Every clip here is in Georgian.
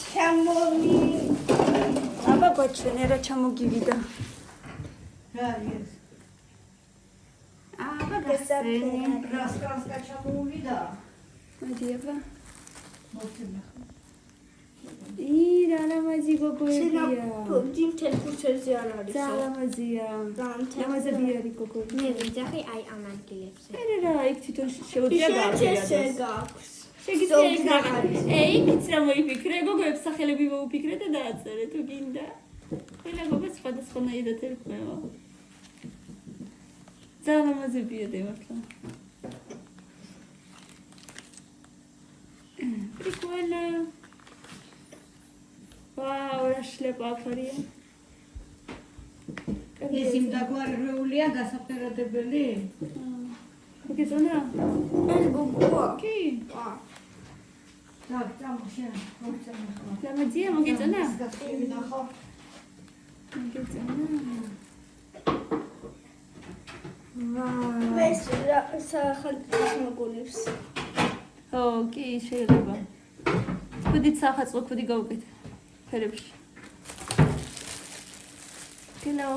ჩამოვი. აბა ბაჩვენე რა ჩამოგივიდა. რა ის? აბა გასწენი. რასკანსკა ჩამოვიდა. მოდი აბა. მოცემ. რა ლამაზი გოგოებია. ბოდი მთელ ქუჩაზე არ არის. ლამაზია. ლამაზები არის გოგოები. მე ვიძახი აი ამ ადგილებზე. რა იქ თვითონ შეუძლია გააქვს. შეგიძლია იქ რაღაც. იქიც რა მოიფიქრე, გოგოებს სახელები მოუფიქრე და დააწერე თუ გინდა. ყველა გოგო სხვადასხვანაირად ერქმევა. ლამაზებია დემართლა. პრიკოლა. ვაუ, რა შლეპა ახარია. ეს იმ დაგვარებულია გასაფერადებელი? მოგეწონა? ეს გოგოა. კი. და წამოშენ, მოგწონა ხო? ლამაზია, მოგეწონა? გასწრებინა ხო? მოგეწონა. მე სახალხოს მოგონებს. ო, კი, შეიძლება. ხუთი სახალხო ხუთი გავუკეთე. ფერებში. კილო.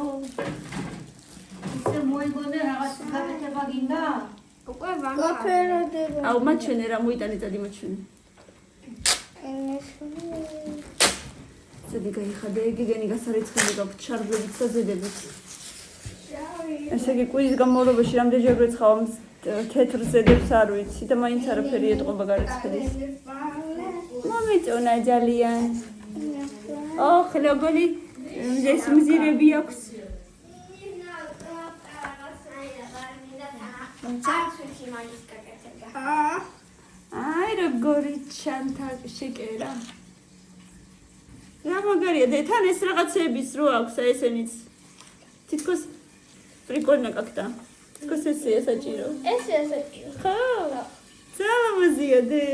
ისე მოიგონე რაღაც გაკეთება გინდა? უკვე ვაფეროდება. აუ, მაჩვენე რა მოიტანე წადი მაჩვენე. წადი გაიხადე, გიგენი გასარეცხელი გაქვს ჩარგლებით საზედებით. ესე იგი კვირის განმავლობაში რამდენჯერ გვეცხავ თეთრ ზედებს არ ვიცი და მაინც არაფერი ეტყობა გარეცხელის. მომეწონა ძალიან. ოხ, როგორი ეს მზირები აქვს. აი, როგორი ჩანთა შეკერა. რა მაგარია და თან ეს რაღაცების რო აქვს, აი ესენიც. თითქოს პრიკოლნა კაკტა. თითქოს ესეა საჭირო. ესეა საჭირო. ხო. ლამაზია დე.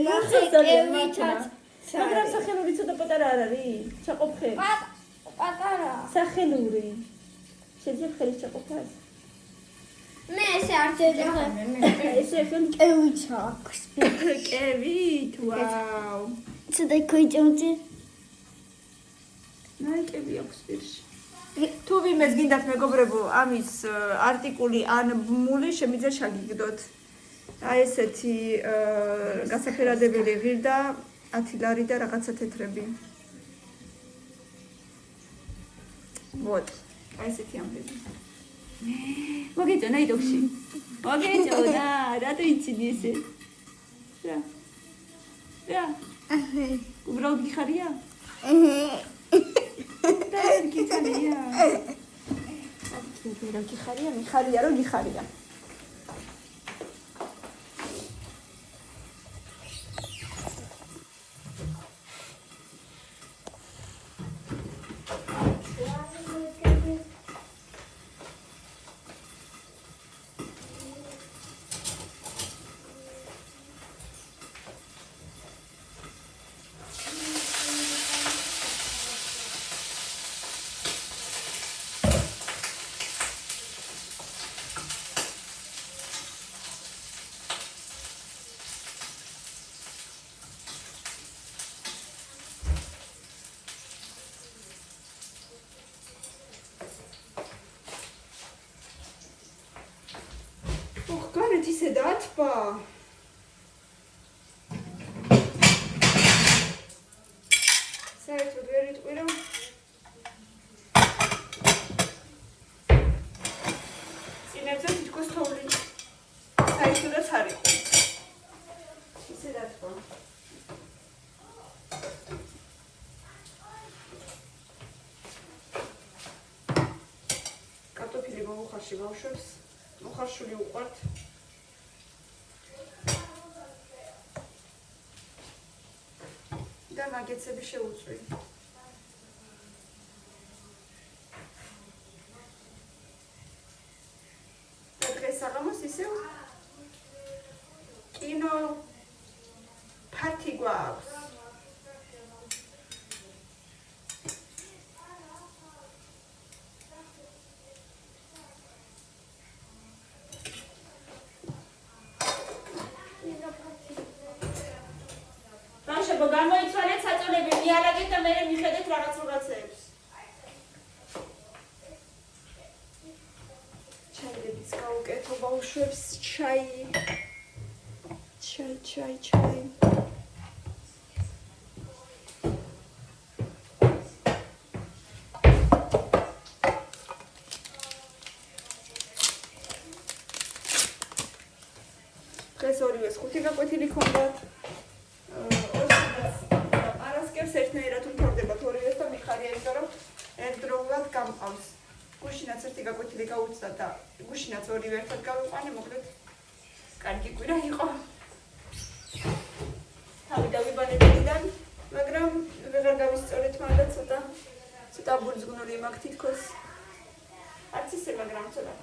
ნახევარით მაგრამ სახელური ცოტა პატარა არ არის? ჩაყოფხე. პატარა. სახელური. შეიძლება ხელის ჩაყოფას? მე ესე არ შეიძლება. ესე ხელი კევით აქვს. კევით, ვაუ. ცოტა ქოიჭონჭი. ნაიკები აქვს პირში. თუ ვინმეს გინდათ მეგობრებო, ამის არტიკული ან მული შემიძლია შეგიგდოთ. აი ესეთი გასაფერადებელი ღირდა 10 ლარი და რაღაცა თეთრები. Вот. აი ესეთი ამბები. მოგეწონა იდოქში. მოგეწონა, რატო იცინი ესე? რა. უბრალოდ გიხარია? და გიხარია. რა გიხარია? მიხარია რომ გიხარია. გარეთ ისე დათბა. საერთოდ ვერ იტყვი რომ წინებზე თითქოს თოვლი საერთოდაც არ იყო. ისე დათბა. კარტოფილი მოუხარში ბავშვებს. მოხარშული უყვართ. და ნაგეცები შეუწვი. და დღეს საღამოს ისევ კინო ფართი გვაქვს. გამოიცვალეთ საწოლები გადავიდეთ და მერე მიხედეთ რაღაცებს. ჩაიდებიც გავუკეთო ბავშვებს ჩაი. ჩაი. დღეს ორივეს 5 გაკვეთილი ქონდათ. არასკევს ერთნაირად უმთავრდებათ ორივეს და მიხარია, იმიტომ რომ ერთდროულად გამყავს. გუშინაც ერთი გაკვეთილი გაუცდა და გუშინაც ორივე ერთად გავიყვანე, მოკლედ კარგი კვირა იყო. თავი დავიბანებიდან, მაგრამ ვეღარ გავისწორეთ მანდა ცოტა ბურძგუნული მაქვს თითქოს. არც ისე, მაგრამ ცოტა.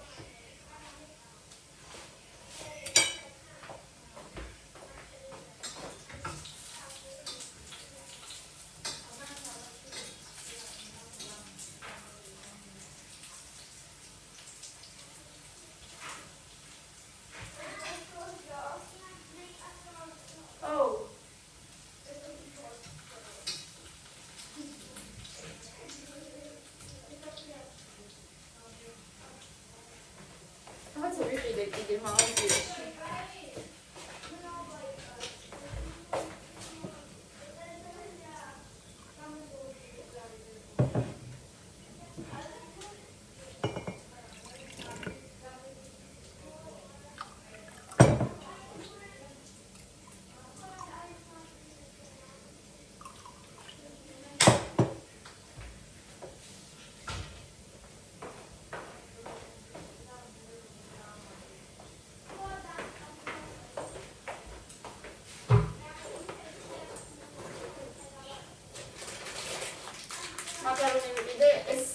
მაკარონი მივიდე, ეს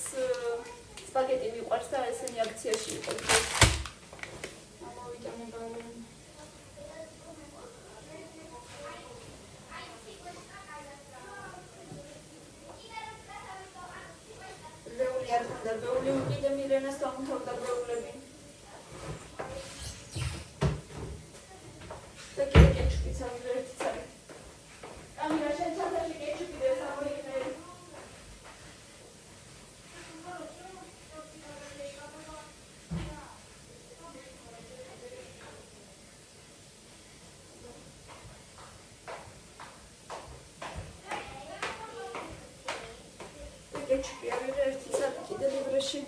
სპაგეტი მიყვარს და ესენი აქციაში იყო. ამოვიდა მეგარონი. ვეული არ ხონდა, ვეული მივიდე მილენას დამთავრდა ვეულები. და კეჩუპიც არის ერთი წარი. კამერა შენ ჩანთაში კეჩუპი დევს ამოიქნე. კეჩუპი არის ერთი წარი კიდე ლებრაში.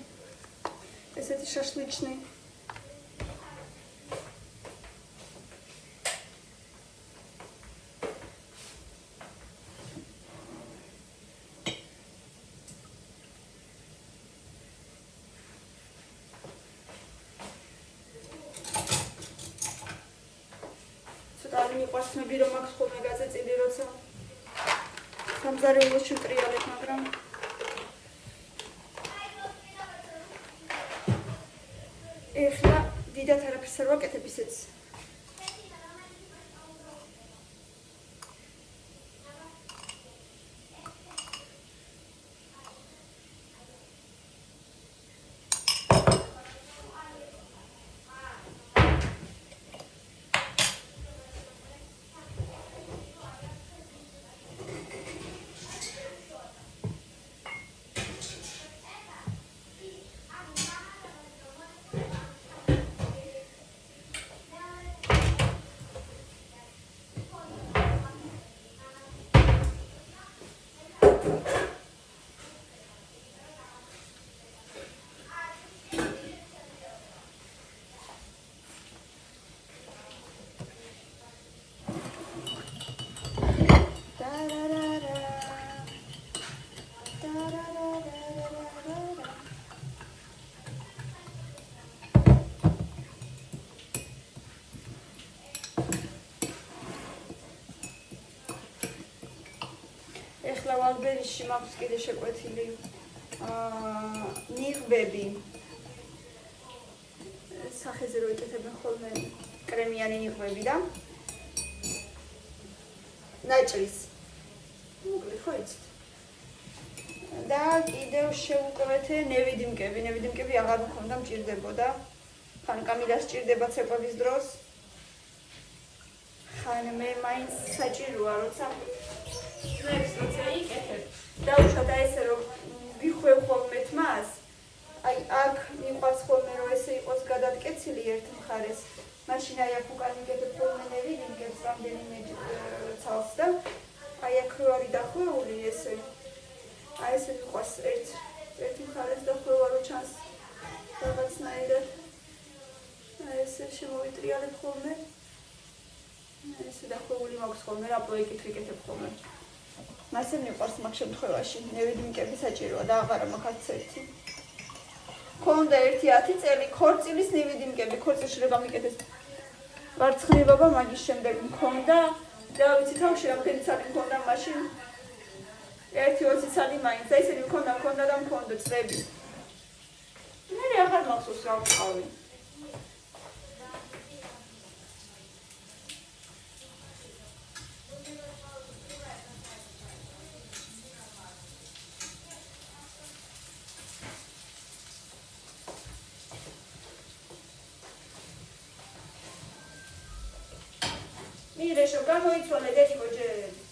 ესეთი შაშლიჩნი. არ მიყვარს მე რომ აქვს ხოლმე გაზეთილი როცა სამზარეულოში ვტრიალებ, მაგრამ ეხლა დიდად არაფერს არ ვაკეთებ ისეც. ეხლა ვალბერიში მაქვს კიდე შეკვეთილი ნიღბები. სახეზე რო იკეთებენ ხოლმე კრემიანი ნიღბები და ნაჭრის. მოკლედ ხო იცით. და კიდევ შევუკვეთე ნევიდიმკები. ნევიდიმკები აღარ მქონდა, მჭირდებოდა. ხან კამილას სჭირდება ცეკვების დროს. ხან მე მაინც საჭიროა, როცა როცა იკეთებ. მაშინ აი აქ უკან იგებ ფორმენები, იგებს რამდენიმე ცალს და აი აქ რო არის დახვეული ესე. აი ესე ვიყვას ერთი მხარეს დახვევა რო ჩანს რაღაცნაირად. აი ესე შემოვიტრიალებ ხოლმე. ესე დახვეული მაქვს ხოლმე, რა პროექტი ვიკეთებ ხოლმე. მასე მიყვარს მაგ შემთხვევაში, ნევიდმიკები საჭიროა და აღარა მაქვს ერთი. მქონდა 1-10 წელი ქორწილის ნევიდმიკები, ქორწილში რა გამიკეთეს. ვარცხნილობა მაგის შემდეგ მქონდა და ვიცი თავში რამდენი წელი მქონდა მაშინ 1-20 წელი მაინც, და ისინი მქონდა და მქონდა წლები. მე აღარ მახსოვს რა ვყავი. მირეშო გამოიცვალე დედი გოჯერები.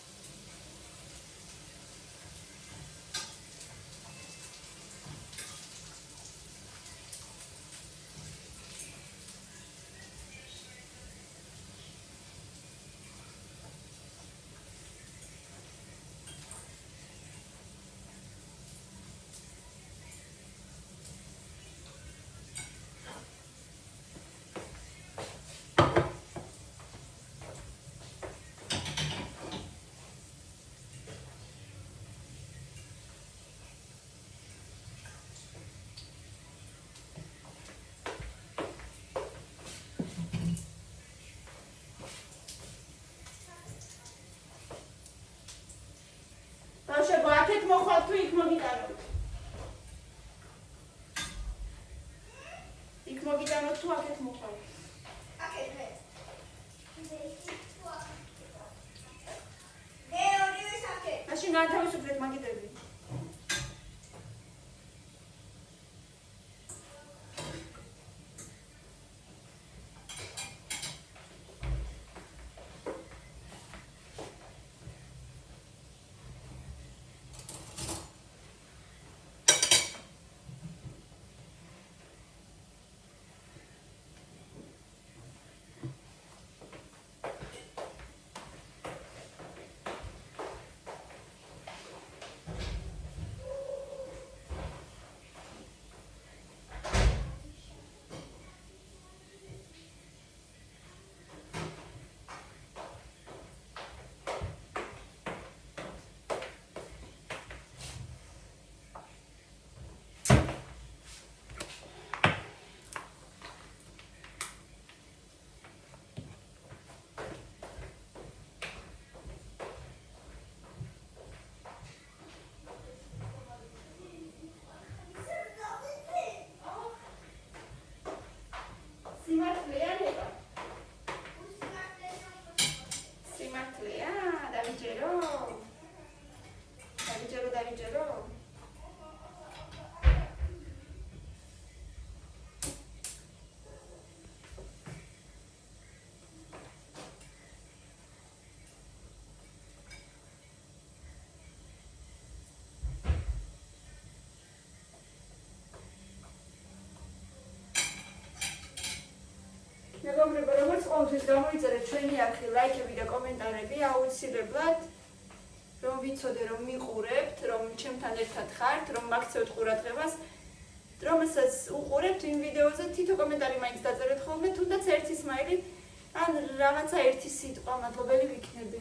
აქეთ მოხვალ თუ იქ მოგიტანოთ. იქ მოგიტანოთ თუ აქეთ მოხვალ. აკეთე. ორივე საკეთე. მაშინ განთავისუფლეთ მაგიდები. მეგობრებო, როგორც ყოველთვის გამოიწერეთ ჩვენი არხი, ლაიქები და კომენტარები, აუცილებლად რომ ვიცოდე რომ მიყურებთ, რომ ჩემთან ერთად ხართ, რომ მაქცევთ ყურადღებას, რომელსაც უყურებთ იმ ვიდეოზე თითო კომენტარი მაინც დაწერეთ ხოლმე, თუნდაც ერთი სმაილი ან რაღაცა ერთი სიტყვა, მადლობელი ვიქნები.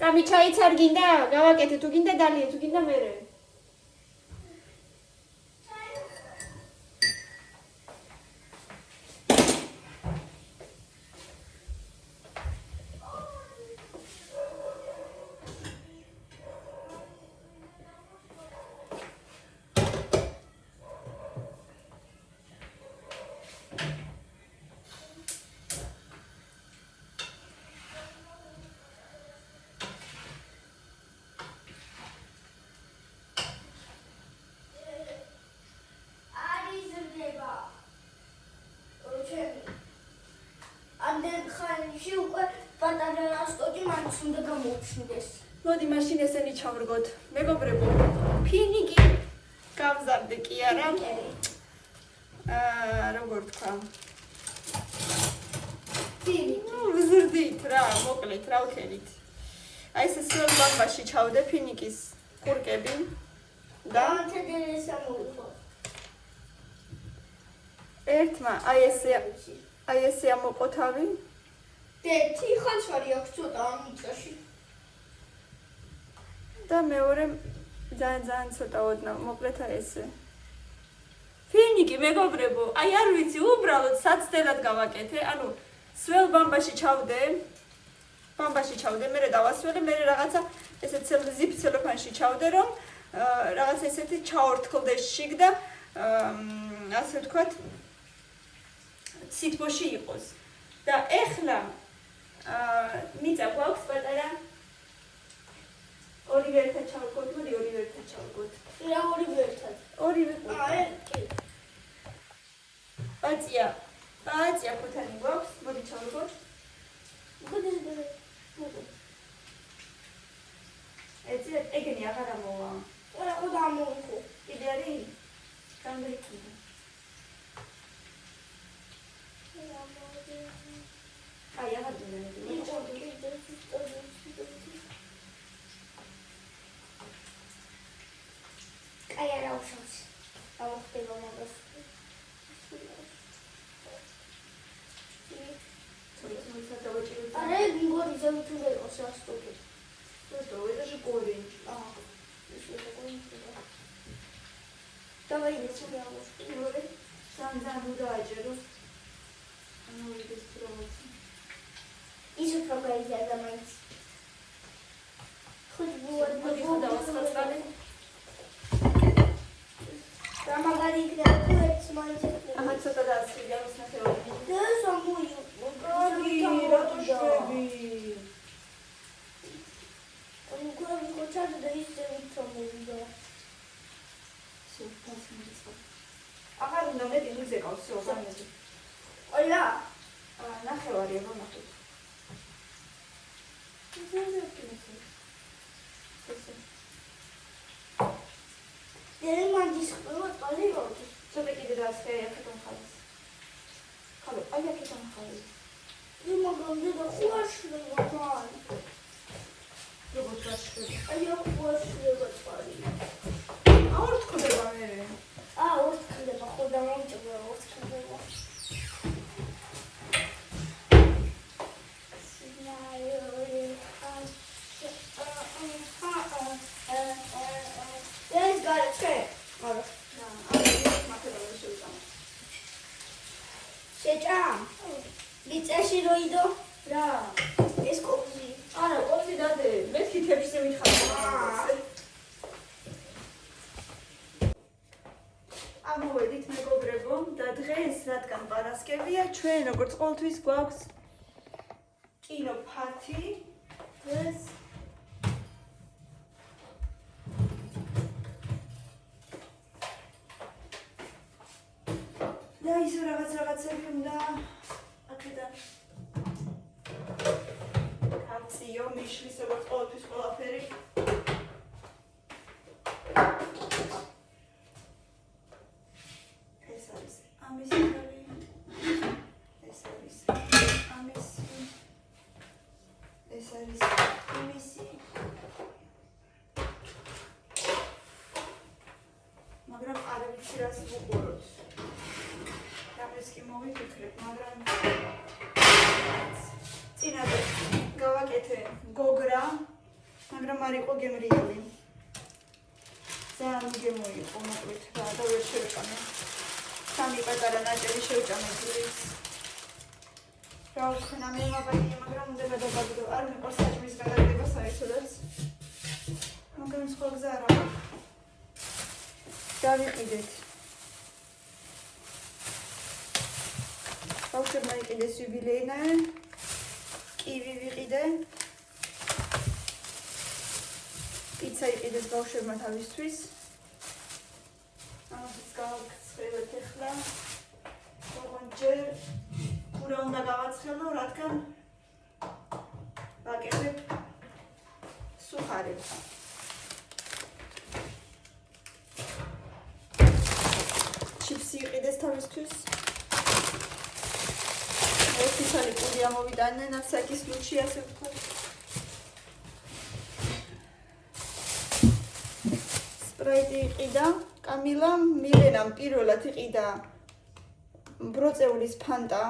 კამი ჩაიც არ გინდა? გავაკეთე თუ გინდა დალია, თუ გინდა მერე. ჩნდეს. მოდი მაშინ ესენი ჩავრგოთ. მეგობრებო, ფინიკი გავზარდე კი არა? როგორ თქვა? ფინიკი. ვზრდით რა, მოკლედ რა ვქენით. აი ეს სულ ბამბაში ჩავდე ფინიკის კურკები და თედერესა მოიხო. ერთმა აი ესე ამოყო თავი და ხანშარი აქვს ცოტა ამ მიწაში. და მეორე ძალიან ცოტა ოდნავ მოკლედ აი ესე. ფინიკი მეგობრებო, აი არ ვიცი, უბრალოდ საცდელად გავაკეთე, ანუ სველ ბამბაში ჩავდე, მერე დავასველე, მერე რაღაცა ესე ზიფ ცელოფანში ჩავდე, რომ რაღაცა ესეთი ჩაორთქლდე შიგ და ასე ვთქვათ, სითბოში იყოს. და ეხლა მიწა გვაქვს პატარა ორივე ერთად ჩავდგოთ, მოდი ორივე ერთად ჩავდგოთ. რა ორივე ერთად? ორივე. კი. პაწია ქუთანი გვაქვს, მოდი ჩავდგოთ. ეგენი აღარ ამოვა. რა დამოუხო. კიდე არის? გამრიცხული. აი აღარ დაგანები. აი არა უშავს. დავხდება მაგას. არა, მგონი ზემოთუნდა იყოს ასტოკი. Что, это же корень. Еще такой не туда. Давай я сюда ложку. Сам удачи. Оно будет строиться. Еще какая я заманить. Хоть было Вот и куда вас подстали? Там Агарик дает смотреть. Ага, что тогда я вас нахерала. Да, самую. Хотят да и все Все, посмотрите. Ага, ну мы не музыка, все, заметили. Оля. ნახევარი აბა ნახეთ. დერე მაგის ყველა წალი როდი. ცოტა კიდე დაასხე აქეთ მხარეს. ხალო, აი აქეთ მხარეს. მაგრამ და ხوارშლება მან. როგორ გაშლება? აი ხوارშლება წალი. აუ თქდება მე. ორთქლება ხო და მომჭრა ორთქლება. Let's go to trip. შეჭამ. მიწაში რო იდო? რა? ეს კობზი. არა, კობზი დადე. მეთქი თებშზე მითხარ. ამოვედით მეგობრებო და დღეს რადგან პარასკევია, ჩვენ როგორც ყოველთვის გვაქვს კინო ფათი. დღეს და ისო რაღაცები უნდა აქედან კაციო მიშლის როგორც ყოველთვის ყველაფერი. ეს არის ამისი თავი. ეს არის ამისი. ეს არის იმისი. მაგრამ არ ვიცი რას ვუყუროთ. ეს კი მოვიფიქრებ, მაგრამ წინადე გავაკეთე გოგრა, მაგრამ არ იყო გემრიელი. ძალიან გემოიყო, მოკლედ და ვერ შევჭამე. სამი პატარა ნაჭერი შევჭამე ძვლის. რა ვქნა მე მაგალითად, მაგრამ უნდა გადავაგდო. არ მიყვარს საჭმის გადაგდება საერთოდაც. მაგრამ სხვა გზა არ აქვს. დავიყიდეთ. ბავშვებმა იყიდეს იუბილეინა, კივი ვიყიდე. პიცა იყიდეს ბავშვებმა თავისთვის. ამას გავაცხელოთ ახლა. ოღონდ პურა უნდა გავაცხელო, რადგან ვაკეთებ სუხარებს. ჩიფსი იყიდეს თავისთვის. ერთი ცალი პური ამოვიტანენ ასაკის ლუჩი ასე ვთქვათ. სპრაიტი იყიდა, კამილამ, მილენამ პირველად იყიდა ბროწეულის ფანტა,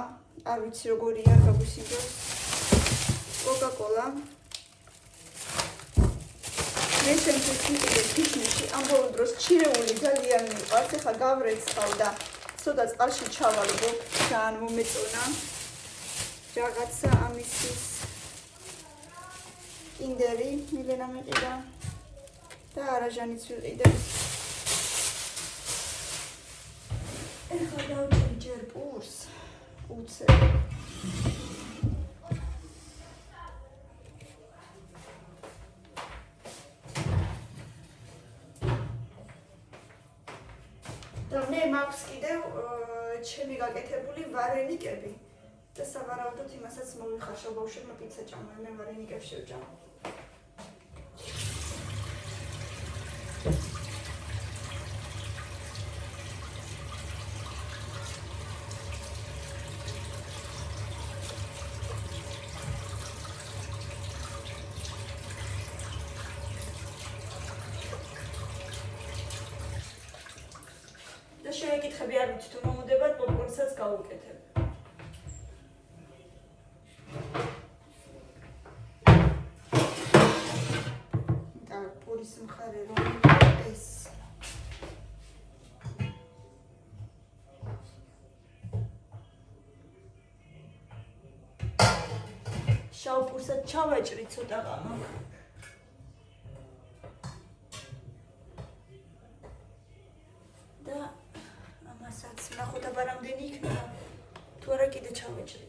არ ვიცი როგორია, გაგვისინჯოს. კოკა-კოლა. მე შემთხვევით იყიდე ფიჩნიში, ამ ბოლო დროს ჩირეული ძალიან მიყვარს, ეხლა გავრეცხავ და ცოტა წყალში ჩავალგო, ძალიან მომეწონა. რაღაცა ამისის კინდერი მილენამ იყიდა და არაჟანიც ვიყიდე. ეხლა დავჭერი ჯერ პურს, უცებ. და მე მაქვს კიდევ ჩემი გაკეთებული ვარენიკები. და სავარაუდოდ იმასაც მოვიხარშავ ბავშვებმა პიცა ჭამენ, მე ვარენიკებს შევჭამ. და შევეკითხები არ ვიცი თუ მომოდებათ პოპკორნსაც გავუკეთებ. მხარე რომ ეს შავ პურსაც ჩავაჭრი ცოტა ყამა და ამასაც ნახოთ აბა რამდენი იქნება თუ არა კიდე ჩავაჭრი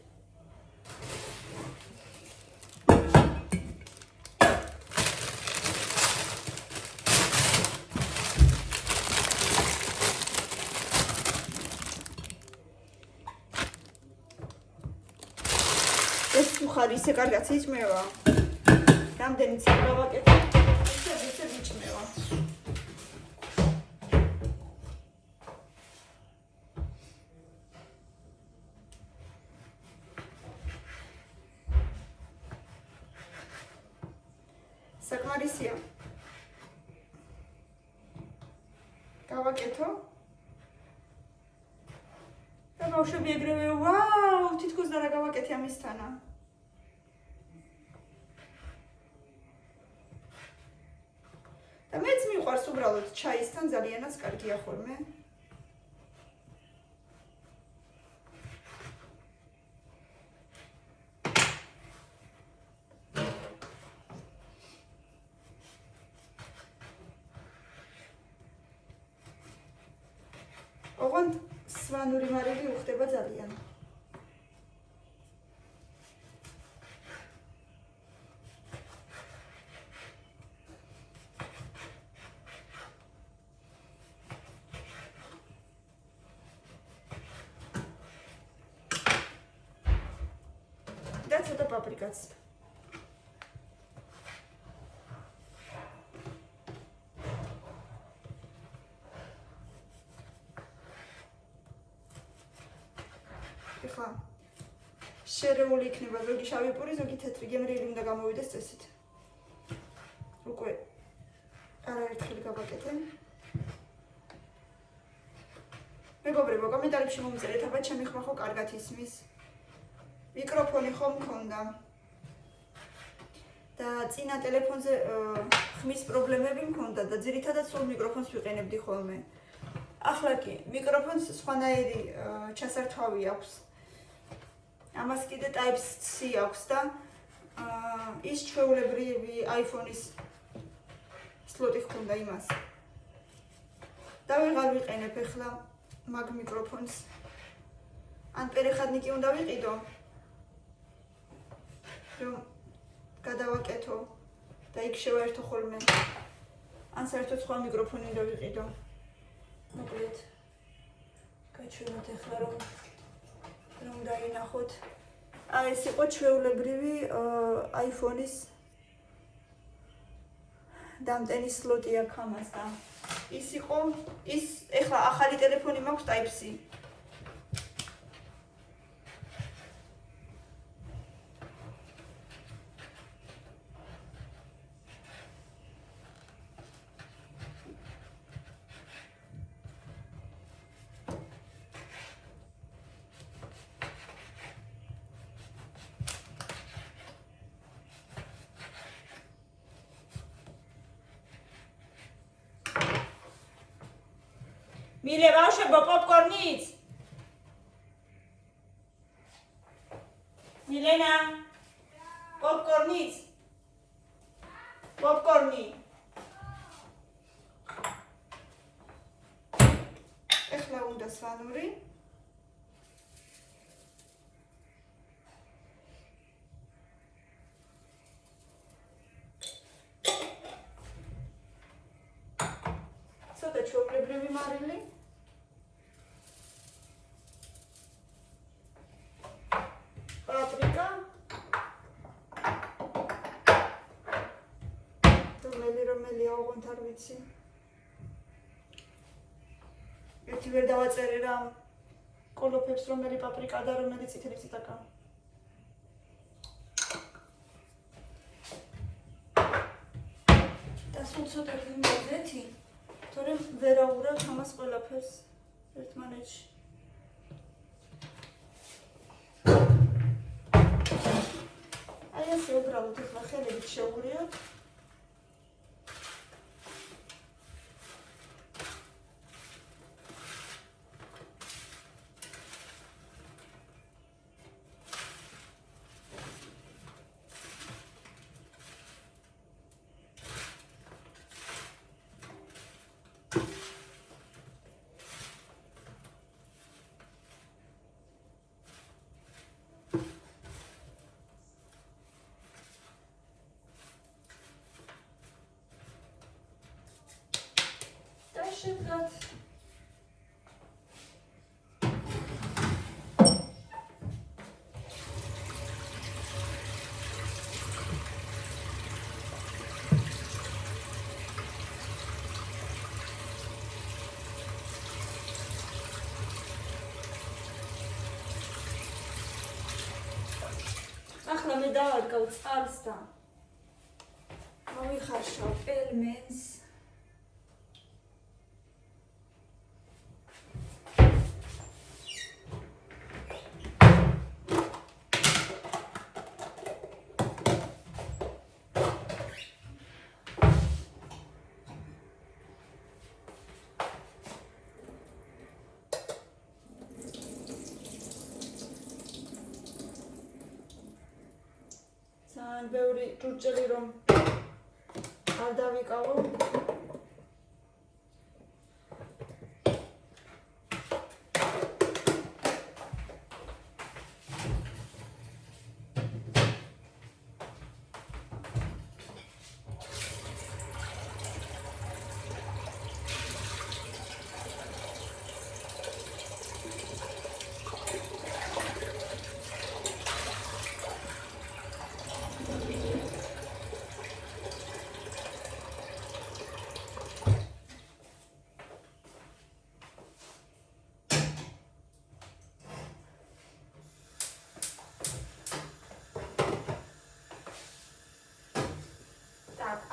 ხარი ისე კარგად იჭმევა. რამდენიც გავაკეთე, ისე იჭმევა. საკმარისია. გავაკეთო. და ბავშვები ეგრევე ვაუ, თითქოს და რა გავაკეთე ამისთანა. და მეც მიყვარს უბრალოდ ჩაისთან ძალიანაც კარგია ხოლმე. ოღონდ სვანური მარილი უხდება ძალიან. და ცოტა პაპრიკაც. ეხლა შერეული იქნება ზოგი შავი პური, ზოგი თეთრი, გემრიელი უნდა გამოვიდეს წესით. უკვე არაერთხელ გავაკეთე. მეგობრებო, კომენტარებში მომწერეთ, აბა ჩემი ხმა ხო კარგად ისმის. მიკროფონი ხომ მქონდა. და წინა ტელეფონზე ხმის პრობლემები მქონდა და ძირითადად სულ მიკროფონს ვიყენებდი ხოლმე. ახლა კი მიკროფონს სხვანაირი ჩასართვავი აქვს. ამას კიდე Type-C აქვს და ის ჩვეულებრივი iPhone-ის სლოტი ჰქონდა იმას. და ვეღარ ვიყენებ ახლა მაგ მიკროფონს. ან პერეხადნიკი უნდა ვიყიდო. რომ გადავაკეთო და იქ შევაერთო ხოლმე. ან საერთოდ სხვა მიკროფონი უნდა ვიყიდო. მოკლედ გაჩვენოთ ახლა რომ დაინახოთ. ეს იყო ჩვეულებრივი iPhone-ის დამტენი სლოტი აქვს ამას და ის იყო ის ეხლა ახალი ტელეფონი მაქვს Type-C. მილე ბავშვებო პოპკორნიც მილენა პოპკორნიც პოპკორნი ეხლა უნდა სვანური ცოტა ჩვეულებრივი მარილი paprika რომელი აუღოთ არ ვიცი ერთი ვერ დავაწერე რა კოლოფებს რომელი პაპრიკა და რომელი წითელი ციტაკა და სულ ცოტა ვიმოძეთი თორემ ვერ აუღრავ ამას ყველაფერს ერთმანეთში ასე უბრალოდ ეხლა ხელებით შევურიოთ შედგათ ახლა მე დავადგავ წყალს და მოვიხარშავ პელმენს ძალიან ბევრი ჭურჭელი რომ არ დავიკავო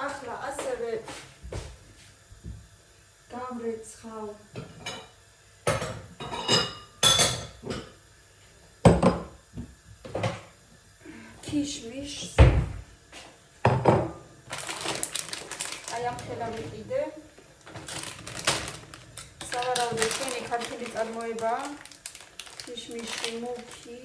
ახლა ასევე გამრეცხავ ქიშმიშს აი ამ ხელავი კიდე სავარაუდოდ ჩვენი ქართული წარმოებაა ქიშმიში მუქი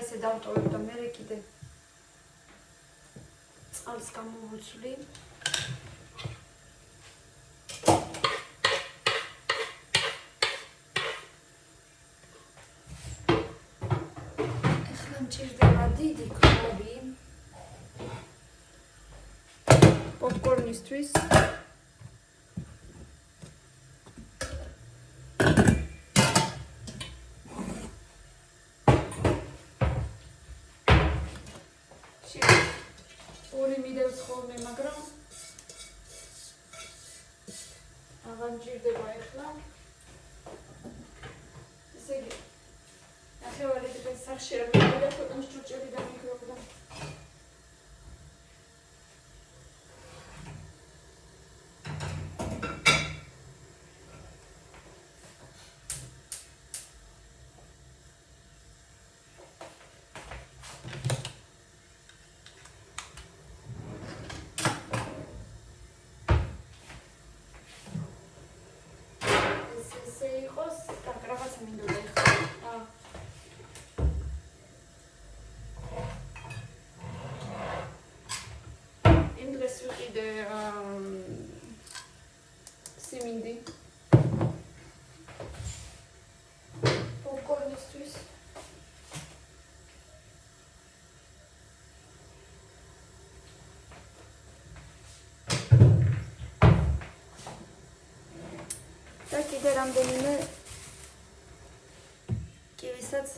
ესე დავტოვებ და მე კიდე წყალს გამოვუცვლი. ეხლა მჭირდება დიდი ქვაბი პოპკორნისთვის. ორი მიდევს ხოლმე, მაგრამ აღარ მჭირდება ეხლა. ესე იგი, ნახევარი დღეს სახში რა მივიდა, ქვეყნის ჭურჭელი დამიკრობდა. Simindy. Popcornისთვის. და კიდე რამდენიმე კივისაც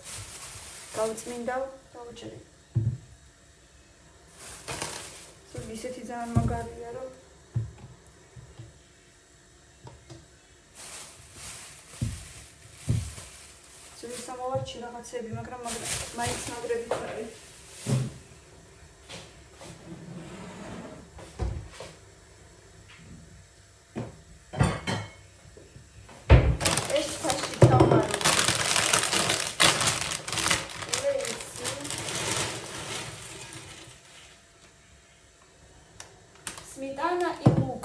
გავწმინდავ და ვუჭერი. ისეთი ძალიან მაგარია, რომ სამოვარჩი რაღაცები, მაგრამ მაინც მაგრები ხარ. ეს ფაში ჩავმარო. სმიტანა и лук.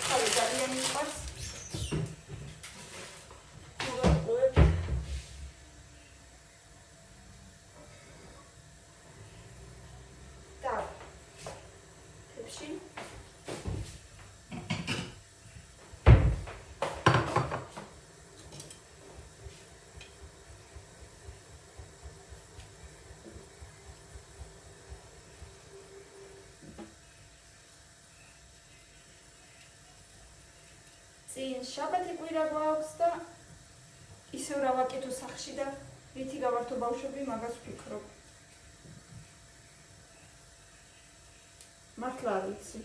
ხალხი ძალიან მიყვარს. წინ შაბათი კვირა გვაქვს და ისევ რა ვაკეთო სახში და რითი გავართო ბავშვები, მაგას ვფიქრობ. მართლა არ ვიცი.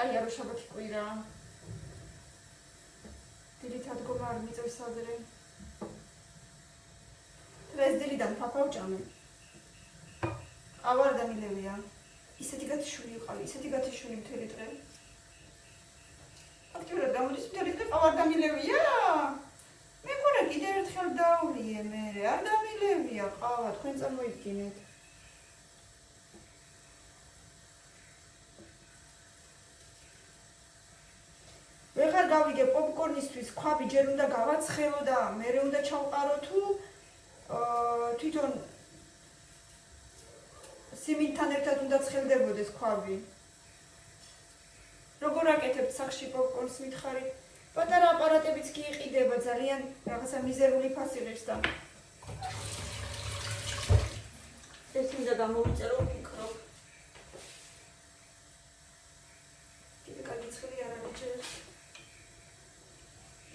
კაი არო შაბათი კვირა. დილით ადგომა არ მიწევს ადრე. დღეს დილიდან ფაფა ვჭამე. ავარ დამილევია. ისეთი გათიშული იყავი, ისეთი გათიშული მთელი დღე. აქტიურად გამოდის მთელი დღე ავარ დამილევია. მე მგონია კიდე ერთხელ დავლიე მე, არ დამილევია ყავა, თქვენ წარმოიდგინეთ. ვეღარ გავიგე პოპკორნისთვის ქვაბი ჯერ უნდა გავაცხელო და მერე უნდა ჩავყარო თუ თვითონ სიმინთან ერთად უნდა ცხელდებოდეს ქვაბი. როგორ აკეთებთ სახში პოპკორნს მითხარი? პატარა აპარატებიც კი იყიდება, ძალიან რაღაცა მიზერული ფასი ღირს და ეს მინდა გამოვიწერო ვფიქრობ. კიდე კარგი ცხელი არ არის ჯერ.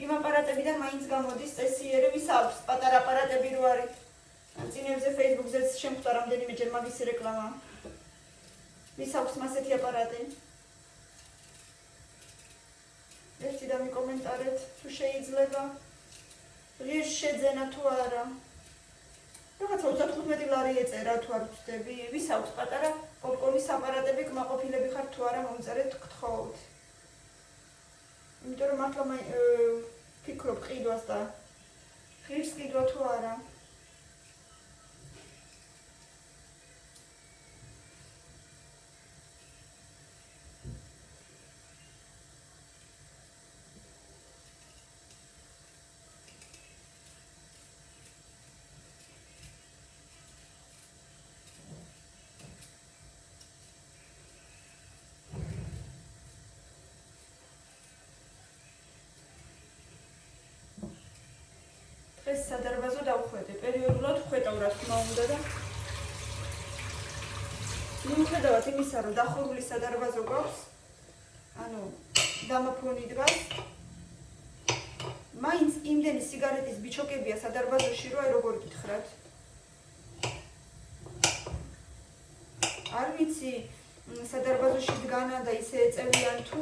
იმ აპარატებიდან მაინც გამოდის წესიერი, ვის აქვს პატარა აპარატები რო არის. წინებზე Facebook-ზეც შემხვდა რამდენიმეჯერ მაგის რეკლამა. ვის აქვს მასეთი აპარატი? ერთი დამიკომენტარეთ თუ შეიძლება. ღირს შეძენა თუ არა. რაღაცა 35 ლარი ეწერა თუ არ ვწდები. ვის აქვს პატარა პოპკორნის აპარატები, კმაყოფილები ხართ თუ არა, მომწერეთ გთხოვთ. იმიტომ რომ მართლა ფიქრობ ყიდვას და ღირს ყიდვა თუ არა. ეს სადარბაზო დავხვედე. პერიოდულად ვხვედავ რა თქმა უნდა და მიუხედავად იმისა, რომ დახურული სადარბაზო გვაქვს, ანუ დამაფონი დგას, მაინც იმდენი სიგარეტის ბიჩოკებია სადარბაზოში, რომ როგორ გითხრათ. არ ვიცი, სადარბაზოში დგანა და ისე ეწევიან თუ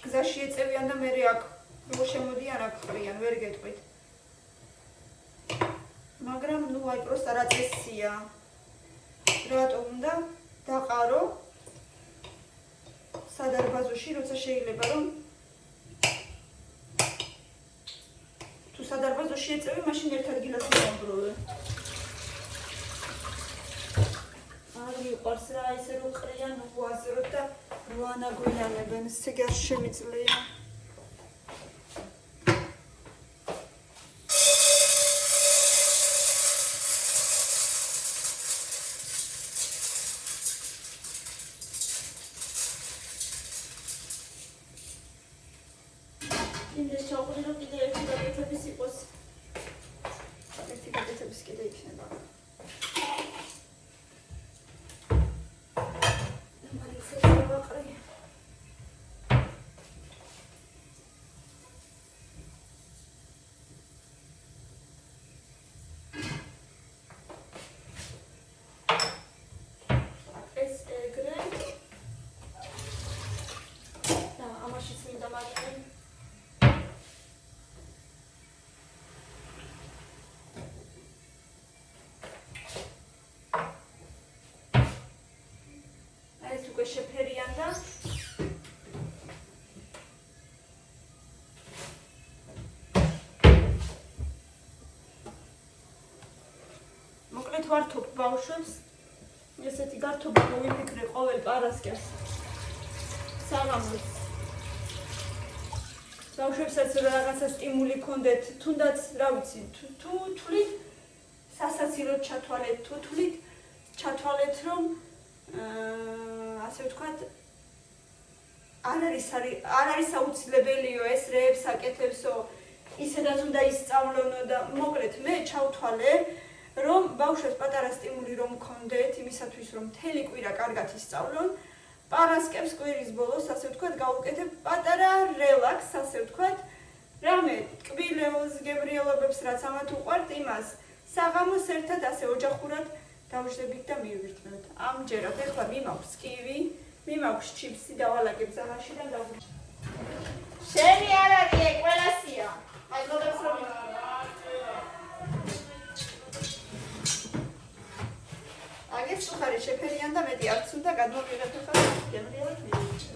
გზაში ეწევიან და მერე აქ როგორ შემოდიან აქ ყრიან, ვერ გეტყვით. მაგრამ ნუ აი პროსტა რა წესია. რატომ უნდა დაყარო სადარბაზოში, როცა შეიძლება რომ თუ სადარბაზოში ეწევი, მაშინ ერთ ადგილას მოვბრუნე. არ მიყვარს რა ისე რომ ყრიან, უაზროთ და რო ანაგვიანებენ, ესე კი არ შემიძლია. იმდენ ჩაუყრე რომ კიდე ერთი გაკეთების იყოს. ერთი გაკეთების კიდე იქნება. ეს ეგრე და ამაშიც მინდა მაგარი შეფერიან და მოკლედ ვართობ ბავშვებს ესეთი გართობა მოვიფიქრე ყოველ პარასკევს საღამოს ბავშვებსაც რაღაცა სტიმული ქონდეთ თუნდაც რა ვიცი თუ თვლით სასაცილოდ ჩათვალეთ თუ თვლით ჩათვალეთ რომ ასე ვთქვათ არ არის აუცილებელიო ეს რეებს აკეთებსო ისედაც უნდა ისწავლონო და მოკლედ მე ჩავთვალე რომ ბავშვებს პატარა სტიმული რომ მქონდეთ იმისათვის რომ მთელი კვირა კარგად ისწავლონ პარასკევს კვირის ბოლოს ასე ვთქვათ გავუკეთებ პატარა რელაქს ასე ვთქვათ რამე ტკბილებს გებრიელობებს რაც ამათ უყვართ იმას საღამოს ერთად ასე ოჯახურად დავждებით და მივირთმევთ. ამჯერად ეხლა მიმაქვს კივი, მიმაქვს ჩიპსი დავალაგებ ზამაში და დავუჭ. შენი არ არის, ყველასია. აი მოდებს რომ აგეთ სუხარი შეფერიან და მეტი არც უნდა გადმოვიღეთ ხარ გემრიელად მივირთმევთ.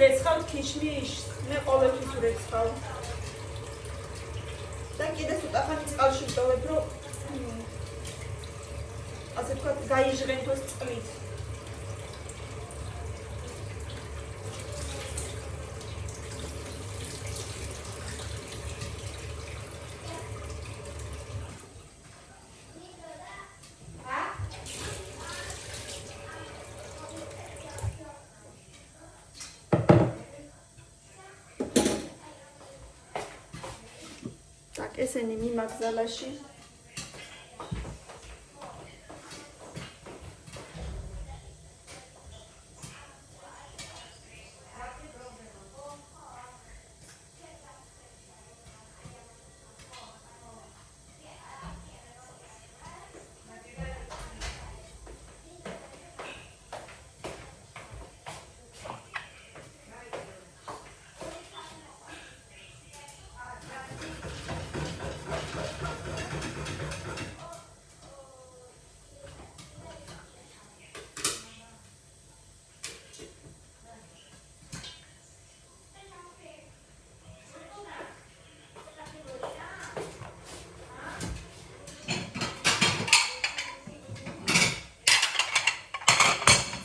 რეცხავთ ქიშმიშ, მე ყოველთვის ვრეცხავ. და კიდე ცოტა ხანი წყალში ვტოვებ, რომ ასე ვთქვათ, გაიჟღენთოს წყლით. ესენი მიმაგზალაში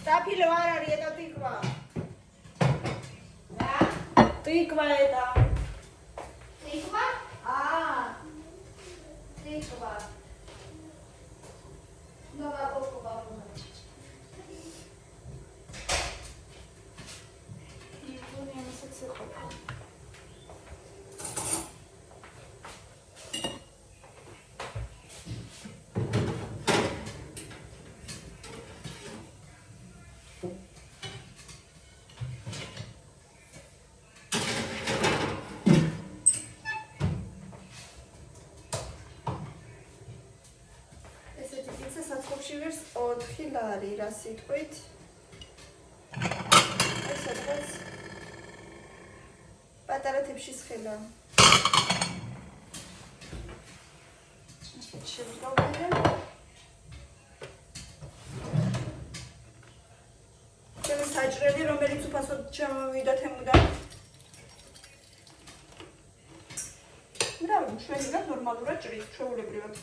Stapilo ara rieta tikva. Tikva eta. Tikva? Tikva. Nova oko babu. Iunia mesece xopa. Შივერს 4 ლარი რა სიტყვით. ეს სადღაც პატარა თიფშის ხელა. ასეთ შევდავდე. ჩემი საჭრელი რომელიც უფასოდ ჩემოვიდა თემუდან. რა მშვენივრად ნორმალურად ჭრის ჩვეულებრივად.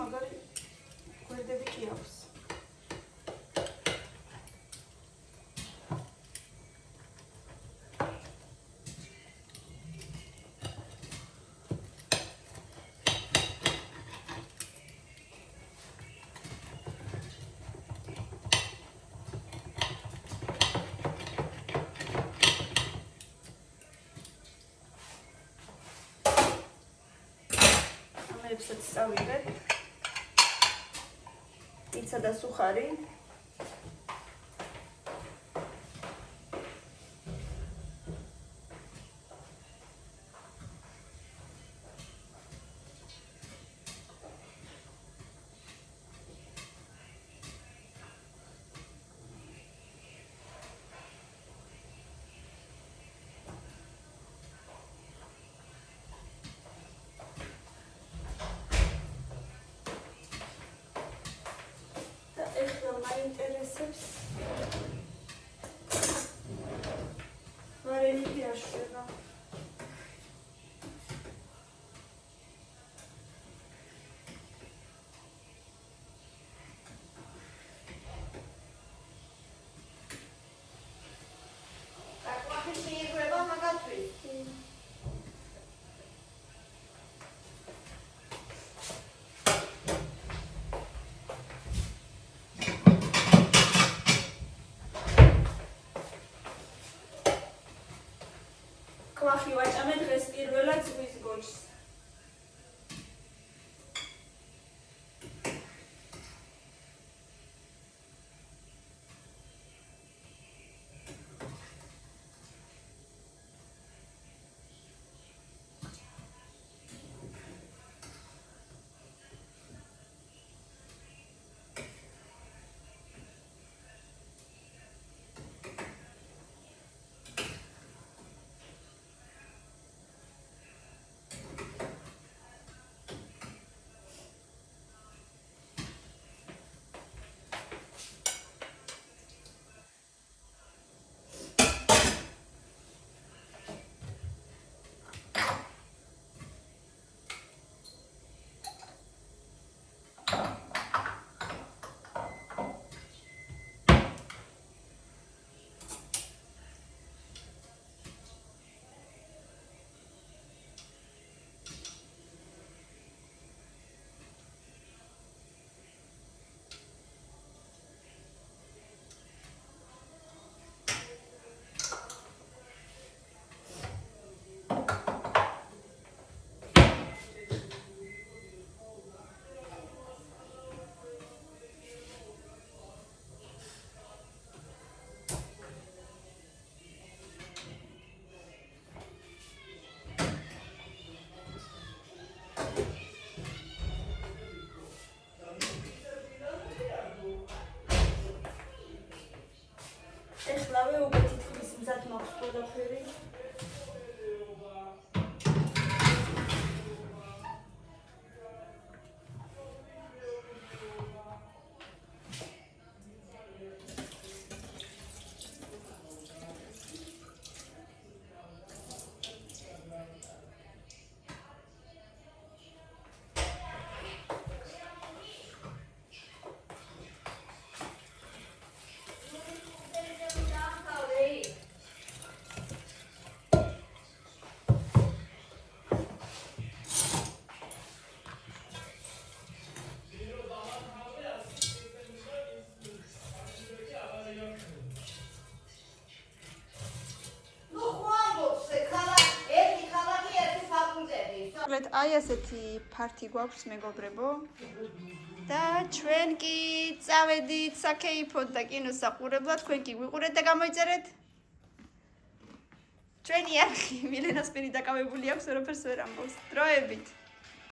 მაგარი გვერდები კი აქვს. ამებსაც წავიღებ. Pizza da sukhari. Interesებს ვარენики აშუება. Აკვალის მიიღება მაგათვით. ეხლავე უკვე თითქმის მზად მაქვს ყველაფერი. აი ასეთი ფართი გვაქვს მეგობრებო და ჩვენ კი წავედით საკეიფოდ და კინოს საყურებლად, თქვენ კი გვიყურეთ და გამოიწერეთ ჩვენი არხი მილენას პირი დაკავებული აქვს, ყველაფერს ვერ ამბობს. დროებით.